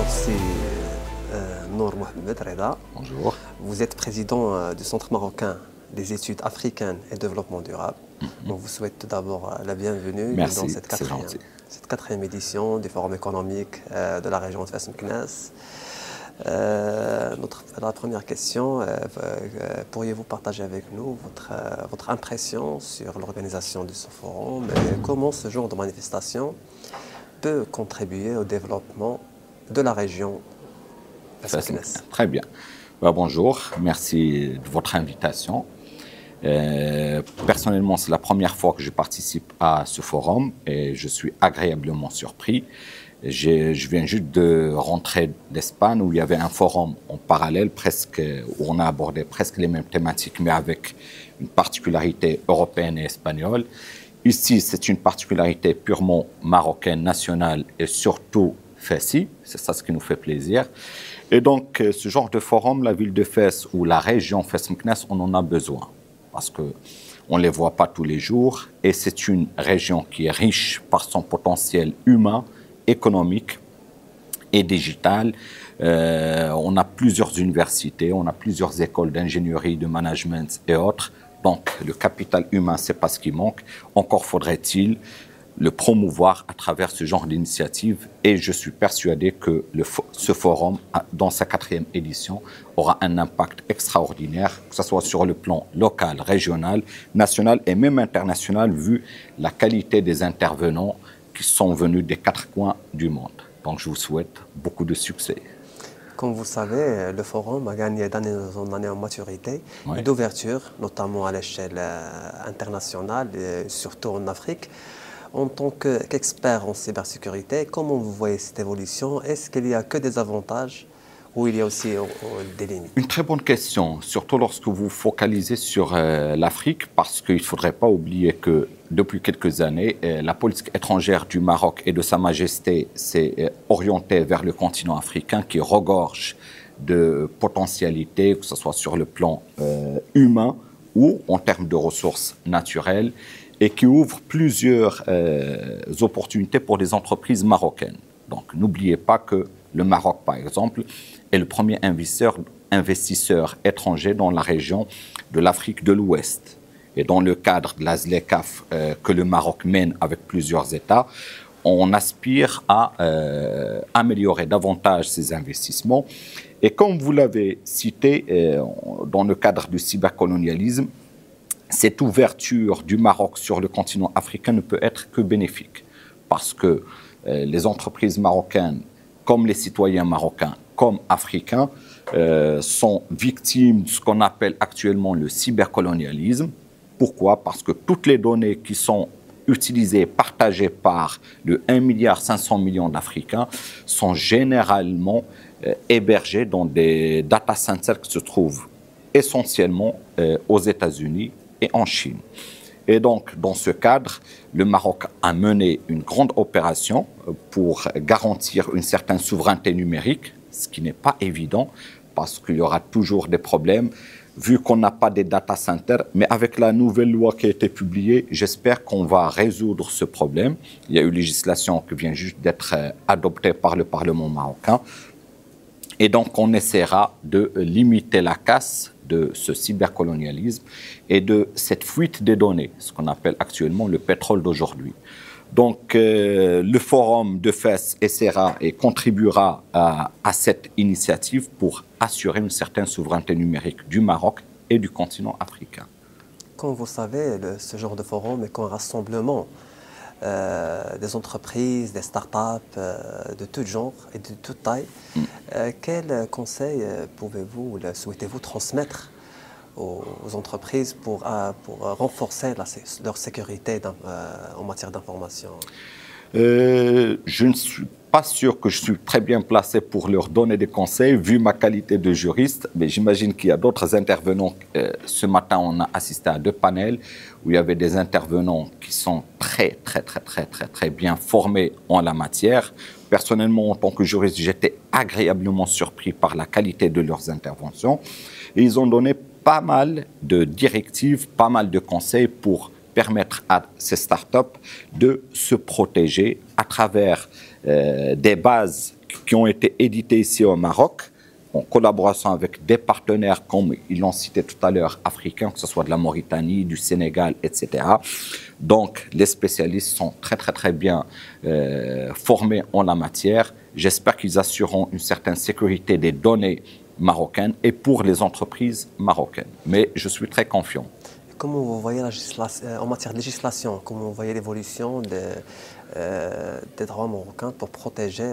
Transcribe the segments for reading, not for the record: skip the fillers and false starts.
c'est Nour Mohamed Reda. Bonjour. Vous êtes président du Centre marocain des études africaines et développement durable. On vous souhaite tout d'abord la bienvenue dans cette quatrième édition du Forum économique de la région de Fès-Meknès. La première question, pourriez-vous partager avec nous votre impression sur l'organisation de ce forum et comment ce genre de manifestation peut contribuer au développement de la région Fès-Meknès? Très bien. Bonjour, merci de votre invitation. Personnellement, c'est la première fois que je participe à ce forum et je suis agréablement surpris. Je viens juste de rentrer d'Espagne où il y avait un forum en parallèle où on a abordé presque les mêmes thématiques mais avec une particularité européenne et espagnole. Ici, c'est une particularité purement marocaine, nationale et surtout fessi. C'est ça ce qui nous fait plaisir. Et donc, ce genre de forum, la ville de Fès ou la région Fès-Meknès, on en a besoin parce qu'on ne les voit pas tous les jours et c'est une région qui est riche par son potentiel humain, économique et digital. On a plusieurs universités, on a plusieurs écoles d'ingénierie, de management et autres. Donc, le capital humain, ce n'est pas ce qui manque. Encore faudrait-il le promouvoir à travers ce genre d'initiative. Et je suis persuadé que ce forum, dans sa 4e édition, aura un impact extraordinaire, que ce soit sur le plan local, régional, national et même international, vu la qualité des intervenants qui sont venus des 4 coins du monde. Donc, je vous souhaite beaucoup de succès. Comme vous savez, le forum a gagné d'année en année en maturité et d'ouverture, notamment à l'échelle internationale et surtout en Afrique. En tant qu'expert en cybersécurité, comment vous voyez cette évolution? Est-ce qu'il n'y a que des avantages ou il y a aussi des limites? Une très bonne question, surtout lorsque vous focalisez sur l'Afrique, parce qu'il ne faudrait pas oublier que depuis quelques années, la politique étrangère du Maroc et de Sa Majesté s'est orientée vers le continent africain qui regorge de potentialités, que ce soit sur le plan humain ou en termes de ressources naturelles, et qui ouvre plusieurs opportunités pour les entreprises marocaines. Donc, n'oubliez pas que le Maroc, par exemple, est le premier investisseur étranger dans la région de l'Afrique de l'Ouest. Et dans le cadre de la ZLECAf que le Maroc mène avec plusieurs États, on aspire à améliorer davantage ces investissements. Et comme vous l'avez cité, dans le cadre du cybercolonialisme, cette ouverture du Maroc sur le continent africain ne peut être que bénéfique parce que les entreprises marocaines, comme les citoyens marocains, comme africains, sont victimes de ce qu'on appelle actuellement le cybercolonialisme. Pourquoi? Parce que toutes les données qui sont utilisées, partagées par le 1,5 milliard d'Africains sont généralement hébergées dans des data centers qui se trouvent essentiellement aux États-Unis et en Chine. Et donc, dans ce cadre, le Maroc a mené une grande opération pour garantir une certaine souveraineté numérique, ce qui n'est pas évident parce qu'il y aura toujours des problèmes vu qu'on n'a pas des data centers. Mais avec la nouvelle loi qui a été publiée, j'espère qu'on va résoudre ce problème. Il y a une législation qui vient juste d'être adoptée par le Parlement marocain. Et donc, on essaiera de limiter la casse de ce cybercolonialisme et de cette fuite des données, ce qu'on appelle actuellement le pétrole d'aujourd'hui. Donc, le forum de Fès essaiera et contribuera à cette initiative pour assurer une certaine souveraineté numérique du Maroc et du continent africain. Comme vous savez, ce genre de forum est qu'un rassemblement des entreprises, des startups de tout genre et de toute taille. Quels conseils pouvez-vous, souhaitez-vous transmettre aux entreprises pour renforcer leur sécurité en matière d'information? Je ne suis pas sûr que je suis très bien placé pour leur donner des conseils, vu ma qualité de juriste, mais j'imagine qu'il y a d'autres intervenants. Ce matin, on a assisté à 2 panels où il y avait des intervenants qui sont très bien formés en la matière. Personnellement, en tant que juriste, j'étais agréablement surpris par la qualité de leurs interventions. Et ils ont donné pas mal de directives, pas mal de conseils pour permettre à ces startups de se protéger à travers des bases qui ont été édités ici au Maroc, en collaboration avec des partenaires, comme ils l'ont cité tout à l'heure, africains, que ce soit de la Mauritanie, du Sénégal, etc. Donc, les spécialistes sont très bien formés en la matière. J'espère qu'ils assureront une certaine sécurité des données marocaines et pour les entreprises marocaines. Mais je suis très confiant. Comment vous voyez la législation, en matière de législation, comment vous voyez l'évolution des droits marocains pour protéger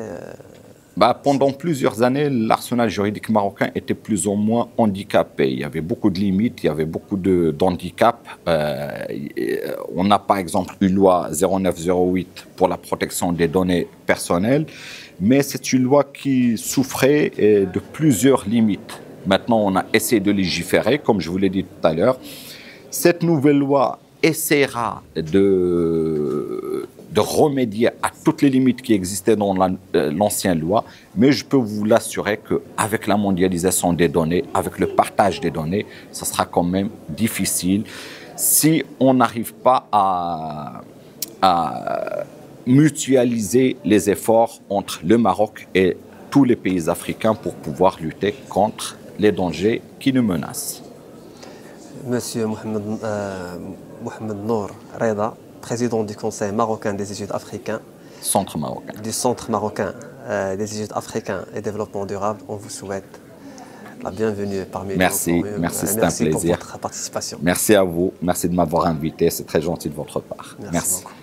Pendant plusieurs années, l'arsenal juridique marocain était plus ou moins handicapé. Il y avait beaucoup de limites, il y avait beaucoup d'handicaps. On a par exemple une loi 0908 pour la protection des données personnelles, mais c'est une loi qui souffrait de plusieurs limites. Maintenant, on a essayé de légiférer, comme je vous l'ai dit tout à l'heure. Cette nouvelle loi essaiera de remédier à toutes les limites qui existaient dans l'ancienne loi, mais je peux vous l'assurer qu'avec la mondialisation des données, avec le partage des données, ça sera quand même difficile si on n'arrive pas à mutualiser les efforts entre le Maroc et tous les pays africains pour pouvoir lutter contre les dangers qui nous menacent. Monsieur Mohamed Nour Reda, président du Conseil marocain des études africains, du Centre marocain des études africains et développement durable, on vous souhaite la bienvenue parmi nous. Merci, c'est un plaisir. Pour votre participation. Merci à vous, merci de m'avoir invité, c'est très gentil de votre part. Merci. Beaucoup.